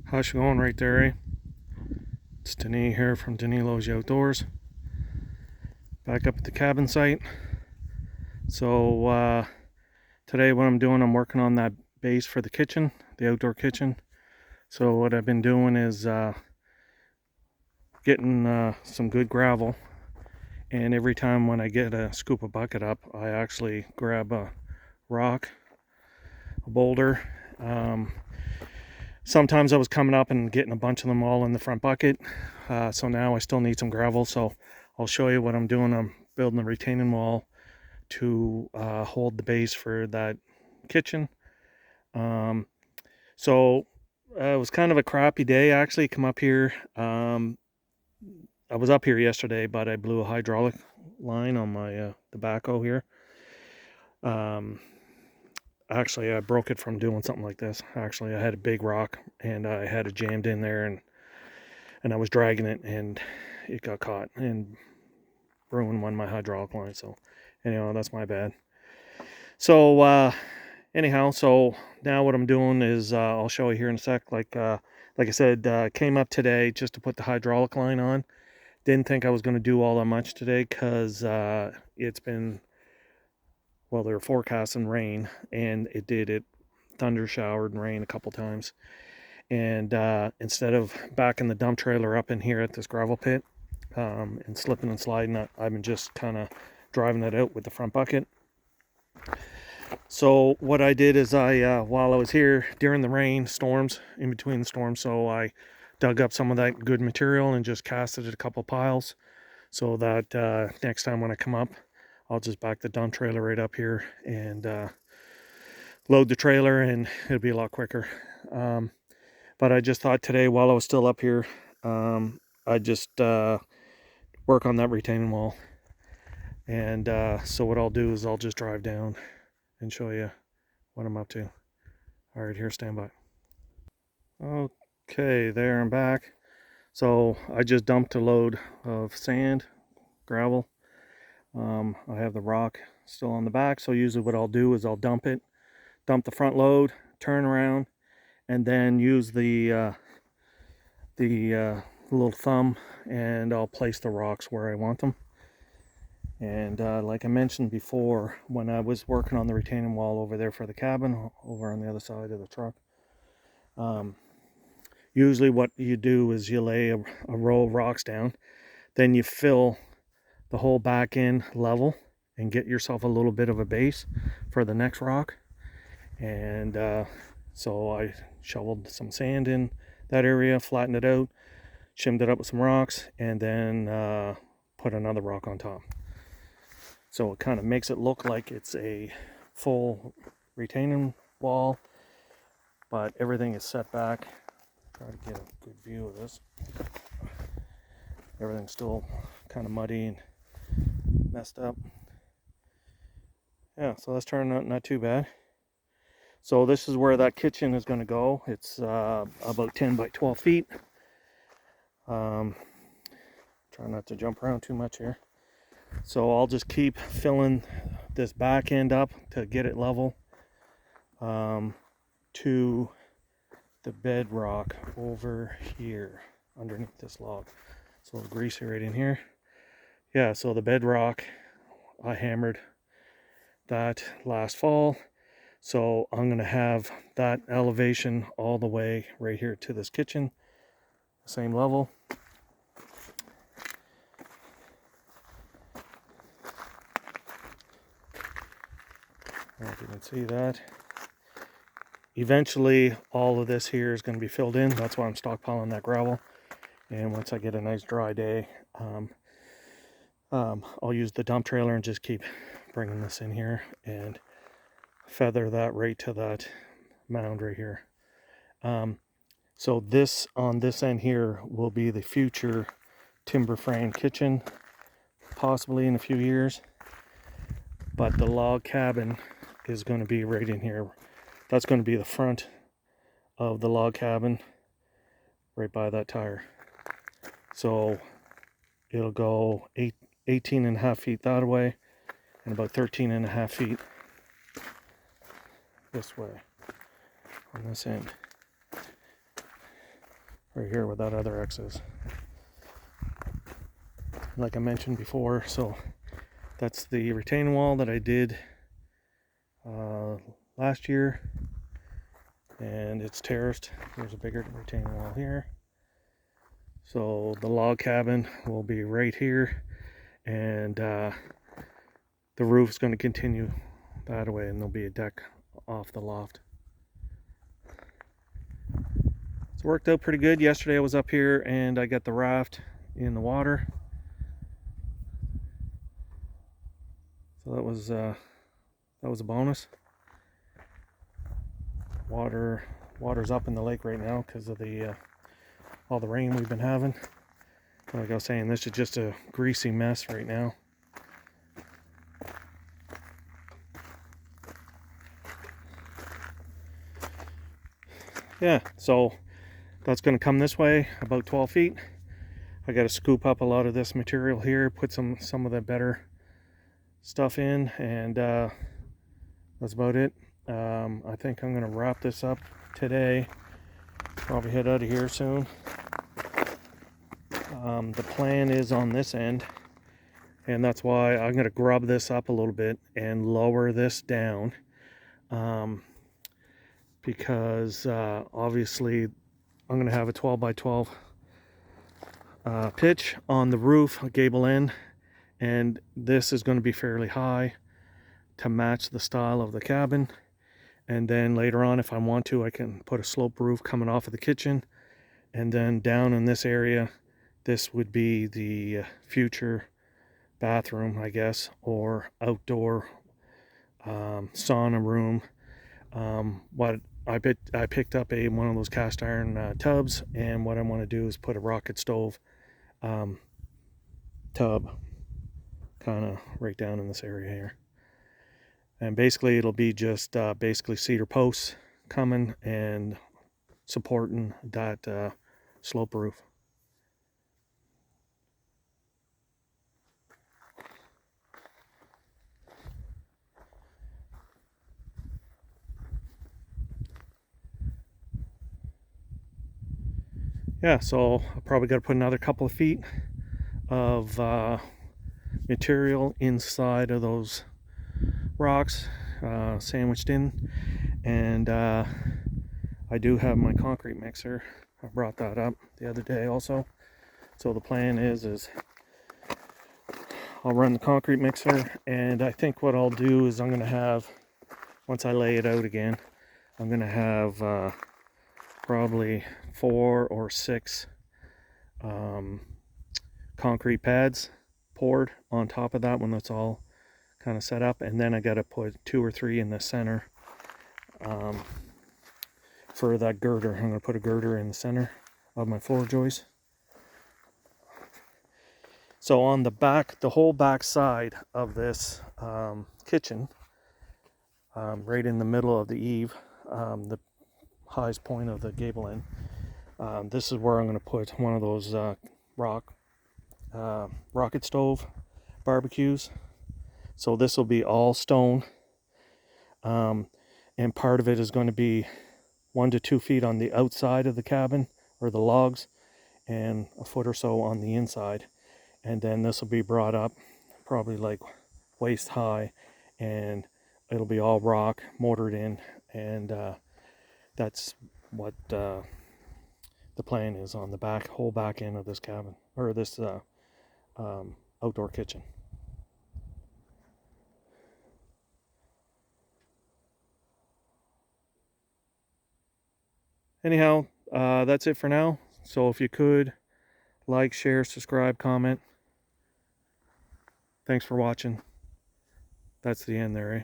How's it going right there, eh? It's Denis here from Danilo's Outdoors. Back up at the cabin site. So today what I'm doing, I'm working on that base for the kitchen, the outdoor kitchen. So what I've been doing is getting some good gravel. And every time when I get a scoop a bucket up, I actually grab a rock, a boulder. Sometimes I was coming up and getting a bunch of them all in the front bucket. So now I still need some gravel. So I'll show you what I'm doing. I'm building a retaining wall to hold the base for that kitchen. So it was kind of a crappy day actually. Come up here. I was up here yesterday, but I blew a hydraulic line on my the backhoe here. Actually, I broke it from doing something like this. Actually, I had a big rock and I had it jammed in there, and I was dragging it, and it got caught and ruined one of my hydraulic lines. So, anyhow, that's my bad. So, anyhow, so now what I'm doing is I'll show you here in a sec. Like I said, came up today just to put the hydraulic line on. Didn't think I was going to do all that much today because it's been, well, they were forecasting rain, and it did. It thunder showered and rain a couple times. And instead of backing the dump trailer up in here at this gravel pit and slipping and sliding, I've been just kind of driving it out with the front bucket. So what I did is while I was here during the rain, storms, in between the storms, so I dug up some of that good material and just casted it a couple piles so that next time when I come up, I'll just back the dump trailer right up here and load the trailer, and it'll be a lot quicker. But I just thought today, while I was still up here, I'd just work on that retaining wall. And so what I'll do is I'll just drive down and show you what I'm up to. All right, here, stand by. Okay, there I'm back. So I just dumped a load of sand, gravel. I have the rock still on the back, so usually what I'll do is I'll dump the front load, turn around, and then use the little thumb, and I'll place the rocks where I want them. And like I mentioned before, when I was working on the retaining wall over there for the cabin, over on the other side of the truck, usually what you do is you lay a row of rocks down, then you fill the whole back end level and get yourself a little bit of a base for the next rock. And so I shoveled some sand in that area, flattened it out, shimmed it up with some rocks, and then put another rock on top. So it kind of makes it look like it's a full retaining wall, but everything is set back. Try to get a good view of this. Everything's still kind of muddy and messed up. Yeah, so that's turning out not too bad. So this is where that kitchen is going to go. It's about 10 by 12 feet. Try not to jump around too much here. So I'll just keep filling this back end up to get it level to the bedrock over here underneath this log. So it's greasy right in here. Yeah, so the bedrock, I hammered that last fall. So I'm going to have that elevation all the way right here to this kitchen, same level. I don't know if you can see that. Eventually, all of this here is going to be filled in. That's why I'm stockpiling that gravel. And once I get a nice dry day, I'll use the dump trailer and just keep bringing this in here and feather that right to that mound right here. So this on this end here will be the future timber frame kitchen, possibly in a few years. But the log cabin is going to be right in here. That's going to be the front of the log cabin, right by that tire. So it'll go 18 and a half feet that way, and about 13 and a half feet this way on this end. right here where that other X is. Like I mentioned before, so that's the retaining wall that I did last year, and it's terraced. There's a bigger retaining wall here. So the log cabin will be right here, and the roof's going to continue that way, and there'll be a deck off the loft. It's worked out pretty good. Yesterday I was up here and I got the raft in the water. So that was a bonus. Water's up in the lake right now because of the all the rain we've been having. Like I was saying, this is just a greasy mess right now. Yeah, so that's going to come this way about 12 feet. I got to scoop up a lot of this material here, put some of the better stuff in, and that's about it. I think I'm going to wrap this up today. Probably head out of here soon. The plan is on this end, and that's why I'm going to grub this up a little bit and lower this down, because obviously I'm going to have a 12 by 12 pitch on the roof, gable end, and this is going to be fairly high to match the style of the cabin. And then later on, if I want to, I can put a slope roof coming off of the kitchen, and then down in this area, this would be the future bathroom, I guess, or outdoor sauna room. What I picked up one of those cast iron tubs, and what I want to do is put a rocket stove tub kind of right down in this area here. And basically it'll be just basically cedar posts coming and supporting that slope roof. Yeah, so I probably got to put another couple of feet of material inside of those rocks sandwiched in, and I do have my concrete mixer. I brought that up the other day also. So the plan is I'll run the concrete mixer, and I think what I'll do is I'm going to have, once I lay it out again, I'm going to have probably 4 or 6 concrete pads poured on top of that when that's all kind of set up, and then I got to put 2 or 3 in the center for that girder. I'm going to put a girder in the center of my floor joist. So on the back, the whole back side of this kitchen, right in the middle of the eave, the highest point of the gable end, this is where I'm going to put one of those rocket stove barbecues. So this will be all stone, and part of it is going to be 1 to 2 feet on the outside of the cabin or the logs, and a foot or so on the inside. And then this will be brought up probably like waist high, and it'll be all rock mortared in, and that's what the plan is on the whole back end of this cabin, or this outdoor kitchen. Anyhow, that's it for now. So if you could like, share, subscribe, comment. Thanks for watching. That's the end there, eh?